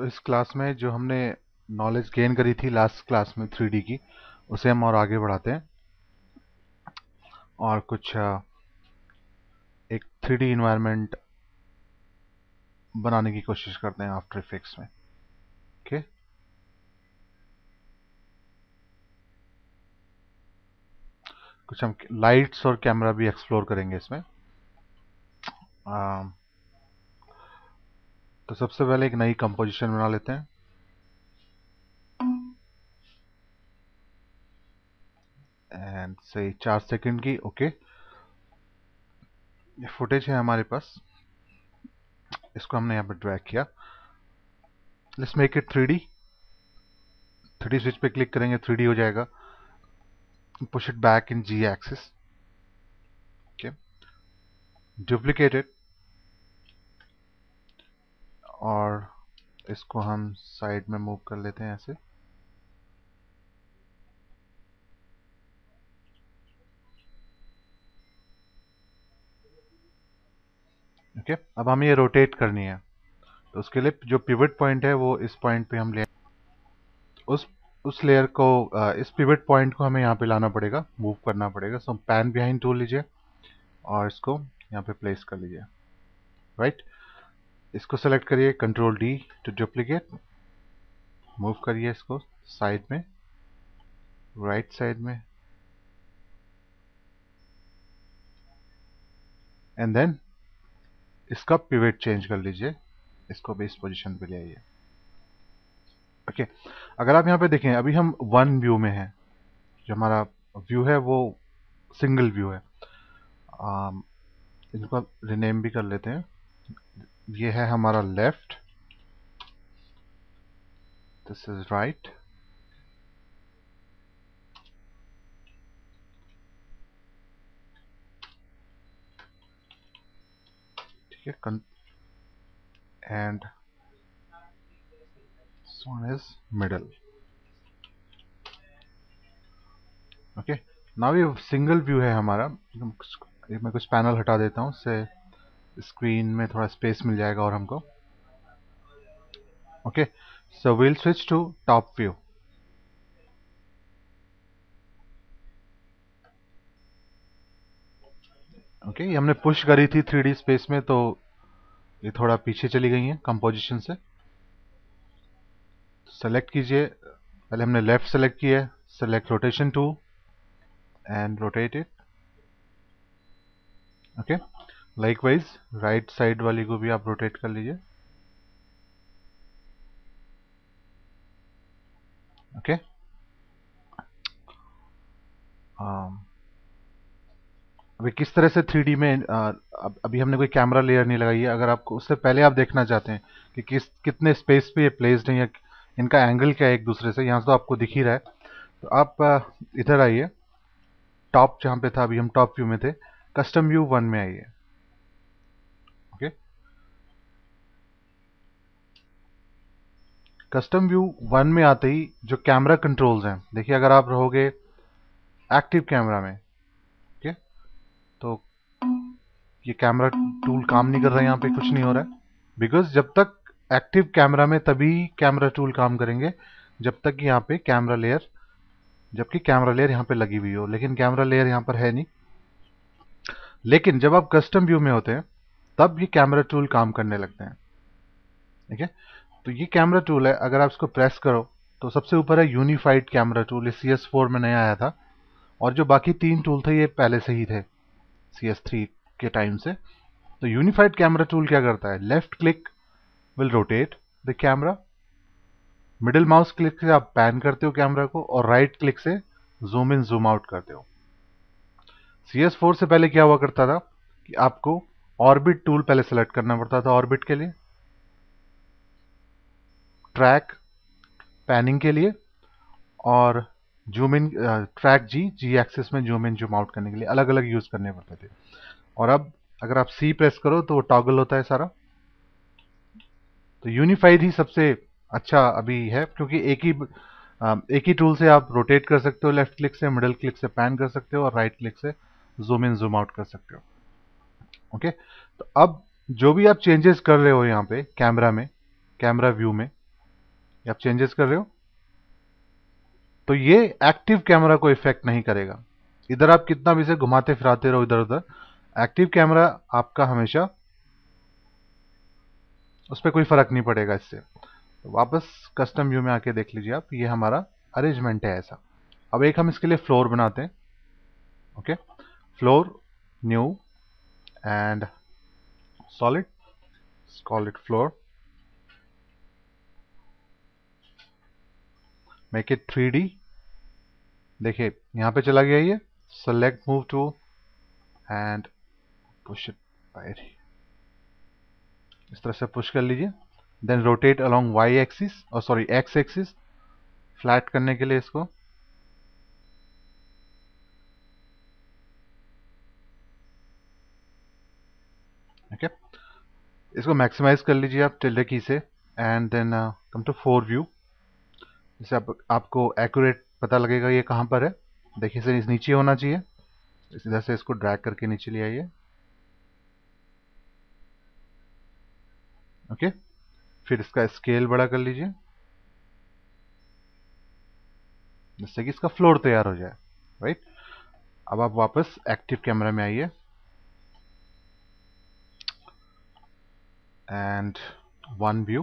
तो इस क्लास में जो हमने नॉलेज गेन करी थी लास्ट क्लास में 3D की, उसे हम और आगे बढ़ाते हैं और कुछ एक 3D इन्वायरमेंट बनाने की कोशिश करते हैं आफ्टर इफेक्ट्स में। ओके, कुछ हम लाइट्स और कैमरा भी एक्सप्लोर करेंगे इसमें। तो सबसे पहले एक नई कंपोजिशन बना लेते हैं एंड से 4 सेकंड की। ओके, ये फुटेज है हमारे पास, इसको हमने यहाँ पे ड्रैग किया। Let's make it 3D। 3D switch पे क्लिक करेंगे, 3D हो जाएगा। Push it back in Z axis. Okay, duplicate it और इसको हम साइड में मूव कर लेते हैं ऐसे। ओके, अब हमें ये रोटेट करनी है, तो उसके लिए जो पिवट पॉइंट है वो इस पॉइंट पे हम ले, उस उस लेयर को इस पिवट पॉइंट को हमें यहाँ पे लाना पड़ेगा, मूव करना पड़ेगा। सो पैन बिहाइंड टूल लीजिए और इसको यहाँ पे प्लेस कर लीजिए। राइट, इसको सेलेक्ट करिए, control D to duplicate, move करिए इसको साइड में, राइट साइड में, एंड देन इसका पिवट चेंज कर लीजिए, इसको भी इस पोजीशन पे ले आइए। ओके, अगर आप यहाँ पे देखें, अभी हम वन व्यू में हैं। जो हमारा व्यू है वो सिंगल व्यू है। इनको रिनेम भी कर लेते हैं। ये है हमारा लेफ्ट, दिस इज राइट, ठीक है, and this one is middle. Okay, now ये सिंगल व्यू है हमारा। मैं कुछ पैनल हटा देता हूँ, उससे स्क्रीन में थोड़ा स्पेस मिल जाएगा और हमको। Okay, so will switch to top view. Okay, ये हमने पुश करी थी 3D स्पेस में, तो ये थोड़ा पीछे चली गई है कंपोजिशन से। सेलेक्ट कीजिए, पहले हमने लेफ्ट सेलेक्ट किया है, select rotation tool and rotate it. Okay, likewise right side वाली को भी आप रोटेट कर लीजिए। ओके, अभी किस तरह से 3D में अभी हमने कोई कैमरा लेयर नहीं लगाई है। अगर आपको उससे पहले आप देखना चाहते हैं कि कितने स्पेस पे ये प्लेस्ड है या इनका एंगल क्या है एक दूसरे से, यहाँ से तो आपको दिख ही रहा है। तो आप इधर आइए, टॉप जहाँ पे था, अभी हम टॉप व्यू में थे, कस्टम व्यू 1 में आइए। ओके, कस्टम व्यू 1 में आते ही जो कैमरा कंट्रोल्स हैं, देखिए अगर आप रहोगे एक्टिव कैमरा में, ओके, तो ये कैमरा टूल काम नहीं कर रहा है, यहाँ पे कुछ नहीं हो रहा है। बिकॉज जब तक एक्टिव कैमरा में तभी कैमरा टूल काम करेंगे जब तक यहाँ पे कैमरा लेयर, जबकि कैमरा लेयर यहाँ पे लगी हुई हो, लेकिन कैमरा लेयर यहाँ पर है नहीं। लेकिन जब आप कस्टम व्यू में होते हैं तब ये कैमरा टूल काम करने लगते हैं। ठीक है, तो ये कैमरा टूल है, अगर आप इसको प्रेस करो तो सबसे ऊपर है यूनिफाइड कैमरा टूल, ये CS4 में नया आया था, और जो बाकी 3 टूल थे ये पहले से ही थे CS3 के टाइम से। तो यूनिफाइड कैमरा टूल क्या करता है, left click will rotate the camera, middle mouse click से आप पैन करते हो कैमरा को, और राइट क्लिक से जूम इन जूम आउट करते हो। CS4 से पहले क्या हुआ करता था कि आपको ऑर्बिट टूल पहले सेलेक्ट करना पड़ता था, ऑर्बिट के लिए, ट्रैक पैनिंग के लिए, और zoom in track Z axis में जूम इन जूम आउट करने के लिए अलग अलग यूज करने पड़ते थे। और अब अगर आप C प्रेस करो तो वो टॉगल होता है सारा। तो यूनिफाइड ही सबसे अच्छा अभी है, क्योंकि एक ही टूल से आप रोटेट कर सकते हो, लेफ्ट क्लिक से, मिडिल क्लिक से पैन कर सकते हो, और राइट क्लिक से जूम इन जूम आउट कर सकते हो। ओके, तो अब जो भी आप चेंजेस कर रहे हो यहाँ पे कैमरा में, कैमरा व्यू में, आप चेंजेस कर रहे हो, तो ये एक्टिव कैमरा को इफेक्ट नहीं करेगा। इधर आप कितना भी इसे घुमाते फिराते रहो इधर उधर, एक्टिव कैमरा आपका हमेशा उस पर कोई फर्क नहीं पड़ेगा इससे। तो वापस कस्टम व्यू में आके देख लीजिए आप, ये हमारा अरेंजमेंट है ऐसा। अब एक हम इसके लिए फ्लोर बनाते हैं। Okay, floor, new and solid, call it floor, make it 3D। देखिए यहां पे चला गया ये, select move tool and push it by, इस तरह से पुश कर लीजिए। Then rotate along Y axis, और सॉरी एक्स एक्सिस, फ्लैट करने के लिए इसको। ओके, इसको मैक्सिमाइज कर लीजिए आप टिल्डे की से, and then come to 4 view. इससे आपको एक्यूरेट पता लगेगा ये कहां पर है। देखिए इसे नीचे होना चाहिए, इधर से इसको ड्रैग करके नीचे ले आइए। ओके, फिर इसका स्केल बड़ा कर लीजिए जिससे कि इसका फ्लोर तैयार हो जाए। राइट, अब आप वापस एक्टिव कैमरा में आइए and one view,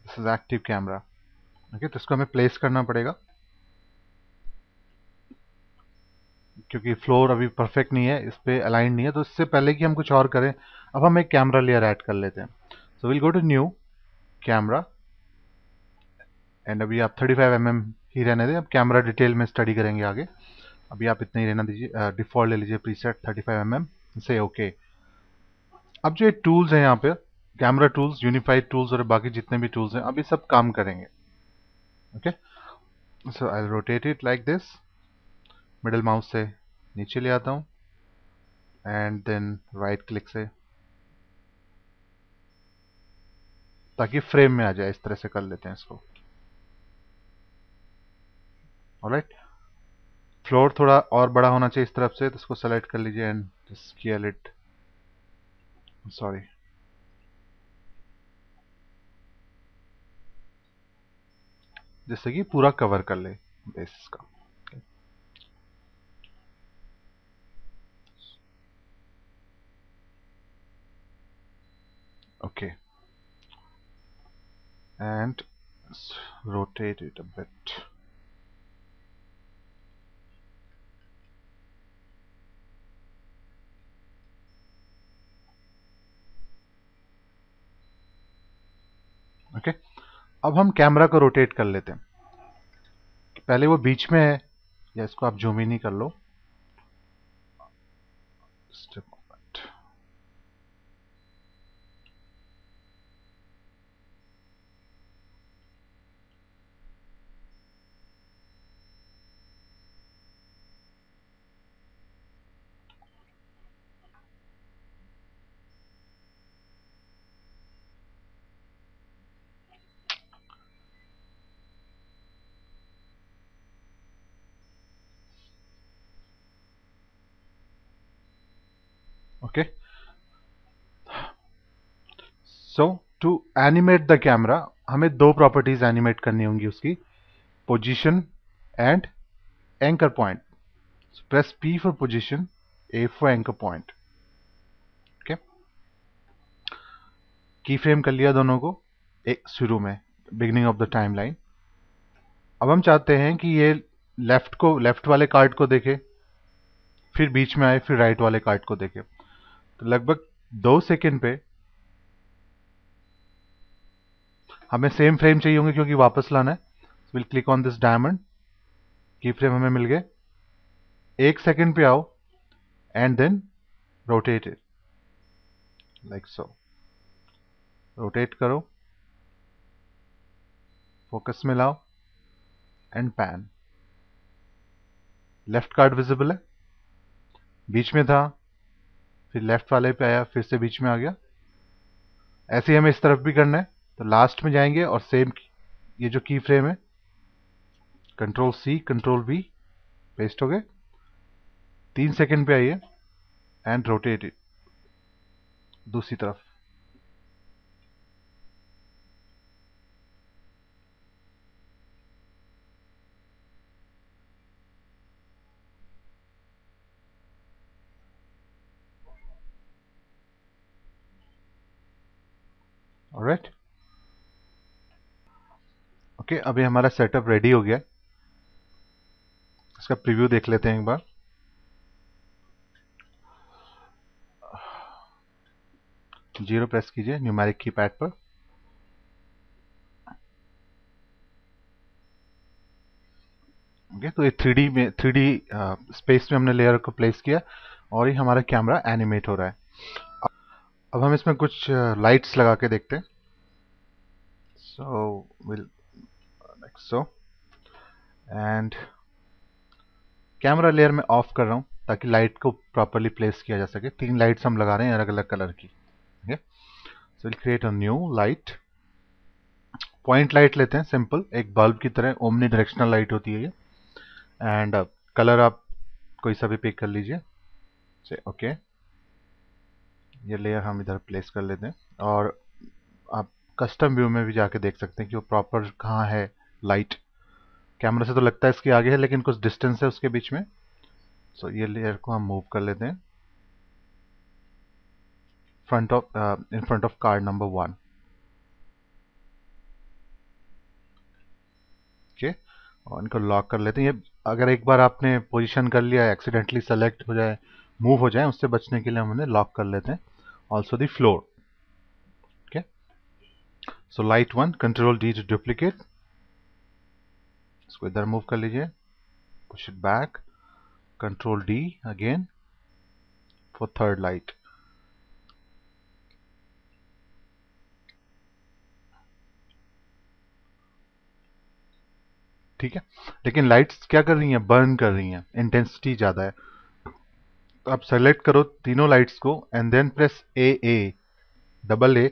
this is active camera. Okay, तो इसको हमें प्लेस करना पड़ेगा क्योंकि फ्लोर अभी परफेक्ट नहीं है, इस पे अलाइन नहीं है। तो इससे पहले कि हम कुछ और करें, अब हम एक कैमरा लेयर ऐड कर लेते हैं। So will go to new camera, and अभी आप 35 mm ही रहने दें, अब कैमरा डिटेल में स्टडी करेंगे आगे। अभी आप इतना ही रहना दीजिए, डिफॉल्ट ले लीजिए प्रीसेट 35 mm से। ओके, अब जो ये टूल्स हैं यहाँ पे, कैमरा टूल्स, यूनिफाइड टूल्स और बाकी जितने भी टूल्स हैं, अब ये सब काम करेंगे। Okay, so I rotate it like this, middle mouse से नीचे ले आता हूँ एंड देन राइट क्लिक से, ताकि फ्रेम में आ जाए। इस तरह से कर लेते हैं इसको। ऑलराइट, फ्लोर थोड़ा और बड़ा होना चाहिए इस तरफ से, तो इसको सेलेक्ट कर लीजिए एंड स्केल इट, सॉरी, जिससे कि पूरा कवर कर ले बेस का। Okay, and rotate it a bit. Okay, अब हम कैमरा को रोटेट कर लेते हैं। पहले वो बीच में है, या इसको आप जूम इन ही कर लो। Okay, so to animate the camera हमें दो प्रॉपर्टीज एनिमेट करनी होंगी उसकी, position and anchor point. Press P for position, A for anchor point. Okay, keyframe कर लिया दोनों को एक शुरू में, बिगिनिंग ऑफ द टाइमलाइन। अब हम चाहते हैं कि ये लेफ्ट वाले कार्ड को देखे, फिर बीच में आए, फिर राइट वाले कार्ड को देखे। तो लगभग 2 सेकंड पे हमें सेम फ्रेम चाहिए होंगे क्योंकि वापस लाना है। Will click on this diamond, key frame हमें मिल गए। 1 सेकंड पे आओ and then rotate it like so. Rotate करो, फोकस में लाओ and pan. Left card visible है, बीच में था, फिर लेफ्ट वाले पे आया, फिर से बीच में आ गया। ऐसे ही हमें इस तरफ भी करना है। तो लास्ट में जाएंगे और सेम ये जो की फ्रेम है, control C control V, paste हो गए। 3 सेकंड पे आइए एंड रोटेट इट दूसरी तरफ। ऑलराइट। ओके, अभी हमारा सेटअप रेडी हो गया। इसका प्रीव्यू देख लेते हैं एक बार। जीरो प्रेस कीजिए न्यूमेरिक कीपैड पर। ओके, तो ये 3D में 3D स्पेस में हमने लेयर को प्लेस किया और ये हमारा कैमरा एनिमेट हो रहा है। अब हम इसमें कुछ लाइट्स लगा के देखते हैं। So will like so, and camera layer में ऑफ कर रहा हूँ ताकि लाइट को प्रॉपरली प्लेस किया जा सके। 3 लाइट्स हम लगा रहे हैं अलग अलग कलर की। Okay, so will create a new light. Point light लेते हैं, सिंपल एक बल्ब की तरह ओमनी डायरेक्शनल लाइट होती है ये। एंड कलर आप कोई सा भी पिक कर लीजिए से। ओके, ये लेयर हम इधर प्लेस कर लेते हैं और आप कस्टम व्यू में भी जाके देख सकते हैं कि वो प्रॉपर कहाँ है लाइट। कैमरा से तो लगता है इसके आगे है लेकिन कुछ डिस्टेंस है उसके बीच में। सो ये लेयर को हम मूव कर लेते हैं in front of card number 1। Okay, और इनको लॉक कर लेते हैं। ये अगर एक बार आपने पोजीशन कर लिया, एक्सीडेंटली सेलेक्ट हो जाए, मूव हो जाए, उससे बचने के लिए हम उन्हें लॉक कर लेते हैं। Also the floor. Okay, so light 1 control D to duplicate. इसको इधर मूव कर लीजिए, push it back, control D again for third light. ठीक है, लेकिन लाइट्स क्या कर रही हैं, बर्न कर रही हैं, इंटेंसिटी ज्यादा है। तो आप सेलेक्ट करो तीनों लाइट्स को and then press A double A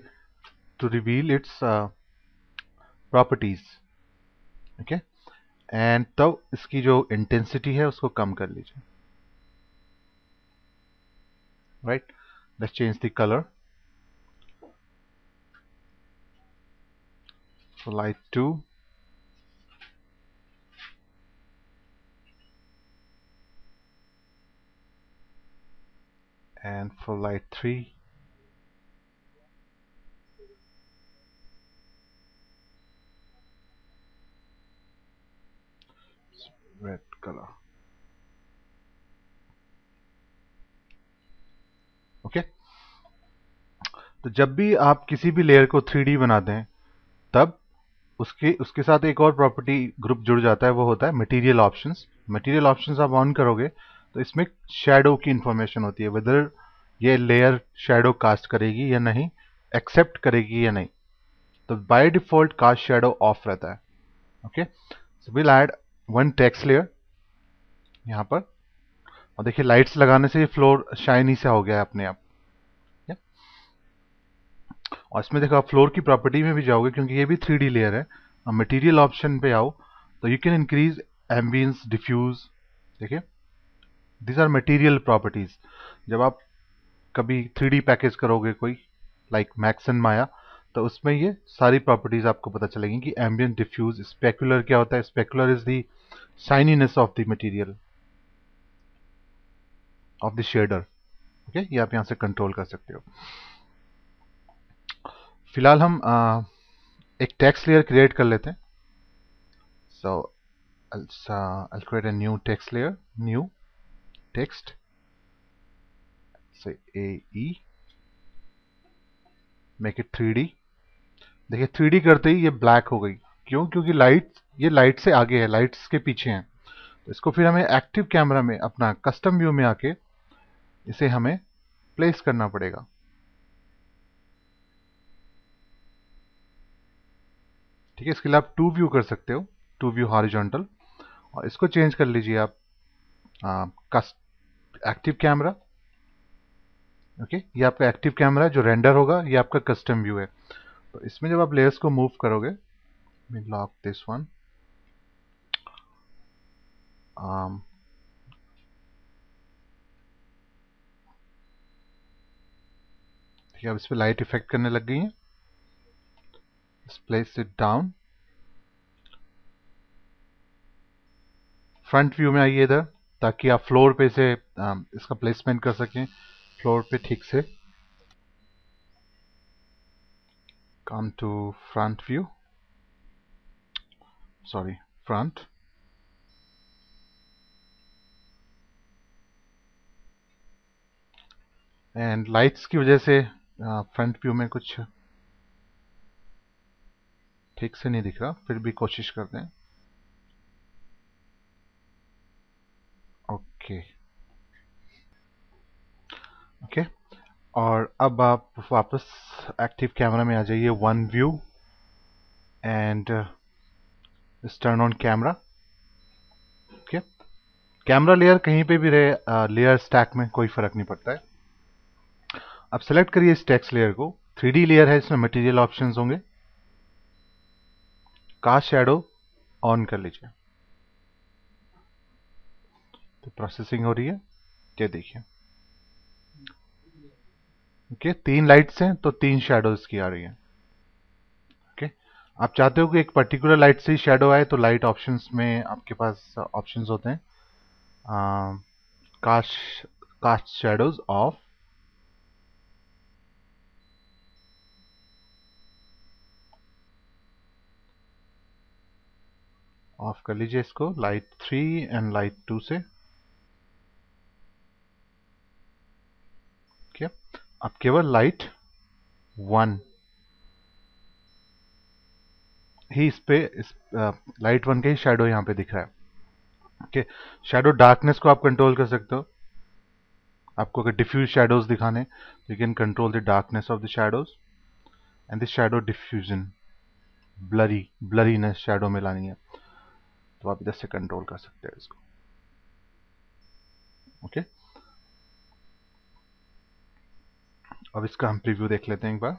to reveal its properties. Okay, and तब इसकी जो इंटेंसिटी है उसको कम कर लीजिए। Right, let's change the colour. So light 2, and for light 3, red color. Okay, तो जब भी आप किसी भी लेयर को 3D बनाते हैं तब उसके उसके साथ एक और प्रॉपर्टी ग्रुप जुड़ जाता है, वो होता है मटेरियल ऑप्शंस। मटेरियल ऑप्शंस आप ऑन करोगे तो इसमें शैडो की इंफॉर्मेशन होती है, वेदर ये लेयर शैडो कास्ट करेगी या नहीं, एक्सेप्ट करेगी या नहीं। तो by default cast shadow off रहता है। Okay, so will add one text layer यहाँ पर, और देखिए लाइट्स लगाने से ये फ्लोर शाइनी सा हो गया है अपने आप। और इसमें देखो आप फ्लोर की प्रॉपर्टी में भी जाओगे क्योंकि ये भी 3D लेयर है। अब मटेरियल ऑप्शन पे आओ तो you can increase ambience, diffuse. देखिए दीज आर मटेरियल प्रॉपर्टीज। जब आप कभी 3D पैकेज करोगे कोई लाइक मैक्स एंड माया, तो उसमें ये सारी प्रॉपर्टीज आपको पता चलेगी कि एम्बियंट, डिफ्यूज, स्पेकुलर क्या होता है। Specular is the shininess of the material of the shader. Okay, ये आप यहाँ से कंट्रोल कर सकते हो। फिलहाल हम एक टेक्स्ट लेयर क्रिएट कर लेते हैं। सो I'll create a new text layer, new text, say AE, make it 3D। देखिए 3D करते ही ये ब्लैक हो गई। क्यों? क्योंकि ये लाइट से आगे है, लाइट्स के पीछे है। तो इसको फिर हमें एक्टिव कैमरा में अपना कस्टम व्यू में आके इसे हमें प्लेस करना पड़ेगा। ठीक है, इसके लिए आप टू व्यू कर सकते हो, टू व्यू हॉरिजॉन्टल, और इसको चेंज कर लीजिए आप एक्टिव कैमरा। ओके, ये आपका एक्टिव कैमरा जो रेंडर होगा, ये आपका कस्टम व्यू है। तो इसमें जब आप लेयर्स को मूव करोगे, लॉक दिस वन, ठीक है, अब इस पर लाइट इफेक्ट करने लग गई है। Place it down, front view में आइए इधर, ताकि आप फ्लोर पे से इसका प्लेसमेंट कर सकें फ्लोर पे ठीक से। come to front view, sorry, front, and lights की वजह से फ्रंट व्यू में कुछ ठीक से नहीं दिख रहा, फिर भी कोशिश करते हैं। ओके ओके, और अब आप वापस एक्टिव कैमरा में आ जाइए, one view and turn on camera. Okay, camera layer कहीं पे भी रहे, लेयर स्टैक में कोई फर्क नहीं पड़ता है। अब सेलेक्ट करिए इस टेक्स्ट लेयर को, 3D लेयर है, इसमें मटेरियल ऑप्शंस होंगे, कास्ट शैडो ऑन कर लीजिए। तो प्रोसेसिंग हो रही है, ये देखिए। ओके, 3 लाइट्स हैं तो 3 शैडोज की आ रही है। ओके, आप चाहते हो कि एक पर्टिकुलर लाइट से ही शैडो आए, तो लाइट ऑप्शंस में आपके पास ऑप्शंस होते हैं, cast cast shadows off, off कर लीजिए इसको, लाइट 3 एंड लाइट 2 से। ओके, अब केवल लाइट 1 ही इस लाइट 1 के ही शैडो यहाँ पे दिख रहा है। ओके, शैडो डार्कनेस को आप कंट्रोल कर सकते हो। आपको अगर डिफ्यूज शैडोज दिखाने, you can control the darkness of the shadows and the shadow diffusion, blurriness shadow में लानी है तो आप इधर से कंट्रोल कर सकते हैं इसको। ओके, अब इसका हम प्रीव्यू देख लेते हैं एक बार।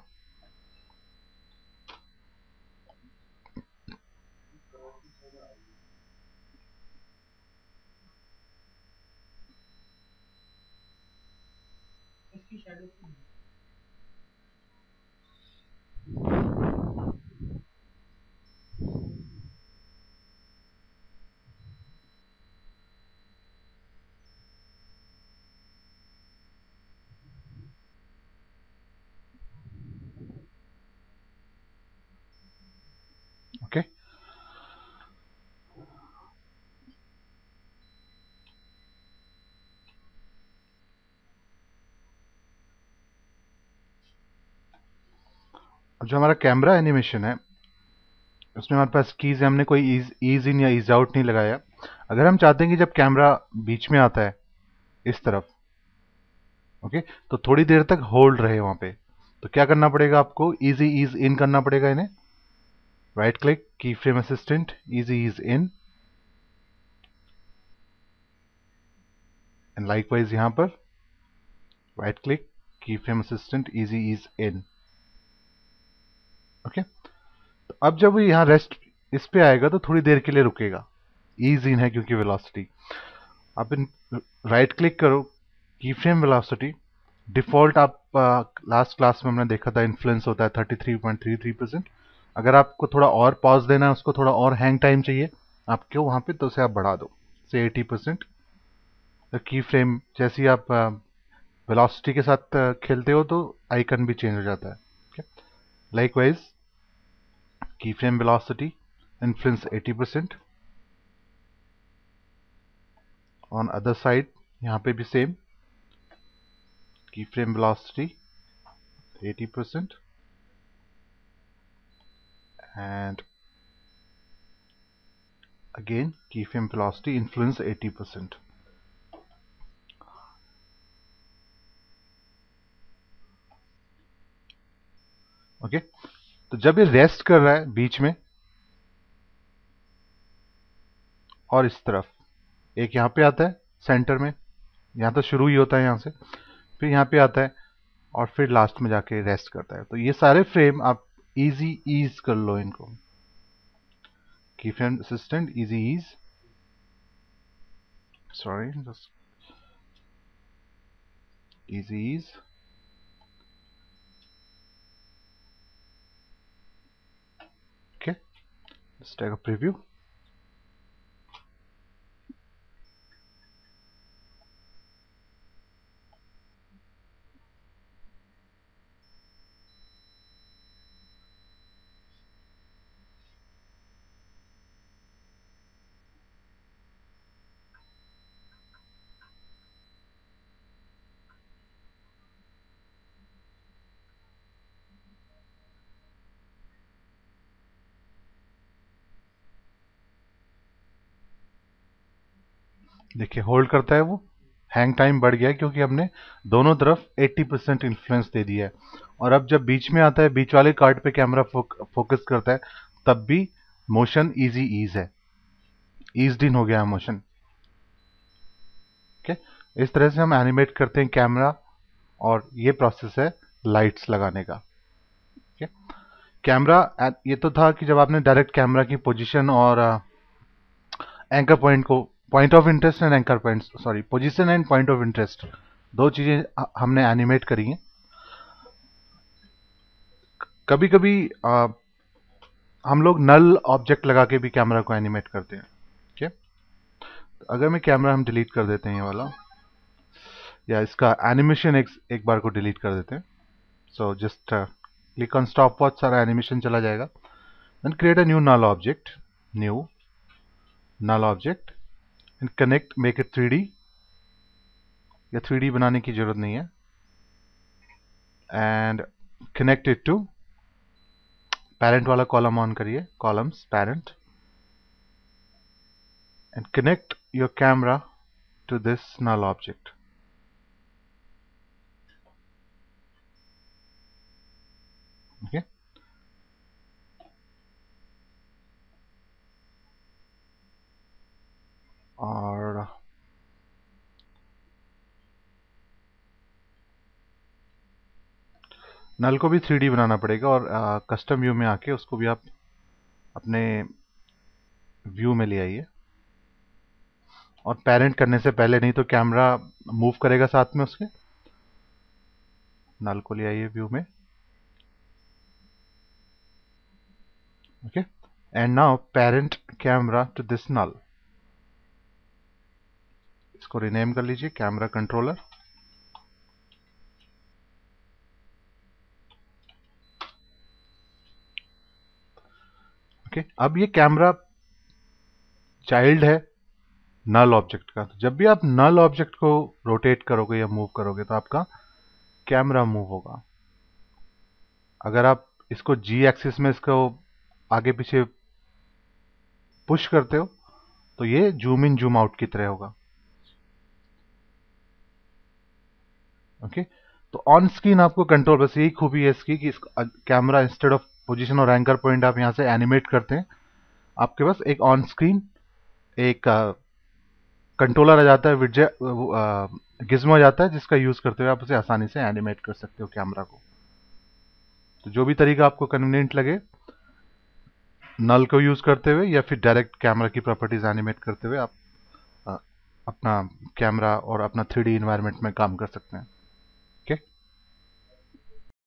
ओके, अब जो हमारा कैमरा एनिमेशन है उसमें हमारे पास कीज है, हमने कोई ईज इन या ईज आउट नहीं लगाया। अगर हम चाहते हैं कि जब कैमरा बीच में आता है इस तरफ, ओके, तो थोड़ी देर तक होल्ड रहे वहां पे, तो क्या करना पड़ेगा आपको, इजी ईज इन करना पड़ेगा इन्हें, right click, key frame assistant, easy ease in, and likewise यहां पर right click, key frame assistant, easy ease in. Okay, तो अब जब यहां रेस्ट इस पे आएगा तो थोड़ी देर के लिए रुकेगा, ईज इन है क्योंकि वेलोसिटी। आप इन राइट क्लिक करो, की फ्रेम वेलोसिटी, डिफॉल्ट आप लास्ट क्लास में हमने देखा था इन्फ्लुएंस होता है 33.33%। अगर आपको थोड़ा और पॉज देना है, उसको थोड़ा और हैंग टाइम चाहिए आपको वहां पे, तो उसे आप बढ़ा दो से 80%। तो की फ्रेम जैसे ही आप वेलोसिटी के साथ खेलते हो तो आइकन भी चेंज हो जाता है। लाइकवाइज की frame velocity influence 80%, on other side यहाँ पे भी सेम, की frame velocity 80% and again keyframe velocity influence 80%। Okay, तो जब ये रेस्ट कर रहा है बीच में और इस तरफ, एक यहां पे आता है सेंटर में, यहां तो शुरू ही होता है यहां से, फिर यहां पे आता है और फिर लास्ट में जाके रेस्ट करता है, तो ये सारे फ्रेम आप इजी ईज कर लो इनको, key frame assistant easy ease, sorry just easy ease. Okay, let's take a preview। देखिए होल्ड करता है वो, हैंग टाइम बढ़ गया है क्योंकि हमने दोनों तरफ 80% इन्फ्लुएंस दे दिया है। और अब जब बीच में आता है, बीच वाले कार्ड पे कैमरा फोकस करता है, तब भी मोशन इजी ईज है, ईज्ड इन हो गया है मोशन। ओके, इस तरह से हम एनिमेट करते हैं कैमरा, और ये प्रोसेस है लाइट्स लगाने का। ओके, कैमरा, ये तो था कि जब आपने डायरेक्ट कैमरा की पोजीशन और एंकर पॉइंट को, point of interest and anchor point, sorry, position and point of interest, दो चीजें हमने एनिमेट करी हैं। कभी कभी हम लोग नल ऑब्जेक्ट लगा के भी कैमरा को एनिमेट करते हैं। ठीक है, तो अगर मैं कैमरा हम डिलीट कर देते हैं ये वाला, या इसका एनिमेशन एक बार को डिलीट कर देते हैं। So just click on stopwatch, सारा एनिमेशन चला जाएगा। Then create a new null object, new null object, and connect, make it 3D, या 3D बनाने की जरूरत नहीं है, and connect it to parent वाला कॉलम ऑन करिए, columns parent, and connect your camera to this null object. Okay, और null को भी 3D बनाना पड़ेगा, और कस्टम व्यू में आके उसको भी आप अपने व्यू में ले आइए। और पेरेंट करने से पहले, नहीं तो कैमरा मूव करेगा साथ में उसके। नल को ले आइए व्यू में। Okay, and now parent camera to this null, इसको रिनेम कर लीजिए कैमरा कंट्रोलर। ओके, अब ये कैमरा चाइल्ड है नल ऑब्जेक्ट का। तो जब भी आप नल ऑब्जेक्ट को रोटेट करोगे या मूव करोगे तो आपका कैमरा मूव होगा। अगर आप इसको जी एक्सिस में इसको आगे पीछे पुश करते हो तो ये जूम इन जूम आउट की तरह होगा। ओके, तो ऑन स्क्रीन आपको कंट्रोल, बस यही खूबी है इसकी कि कैमरा इंस्टेड ऑफ पोजीशन और एंकर पॉइंट आप यहां से एनिमेट करते हैं, आपके पास एक ऑन स्क्रीन एक कंट्रोलर आ जाता है, गिज्मो आ जाता है, जिसका यूज करते हुए आप उसे आसानी से एनिमेट कर सकते हो कैमरा को। तो जो भी तरीका आपको कन्वीनियंट लगे, नल को यूज करते हुए या फिर डायरेक्ट कैमरा की प्रॉपर्टीज एनिमेट करते हुए, आप अ, अपना कैमरा और अपना 3D इन्वायरमेंट में काम कर सकते हैं।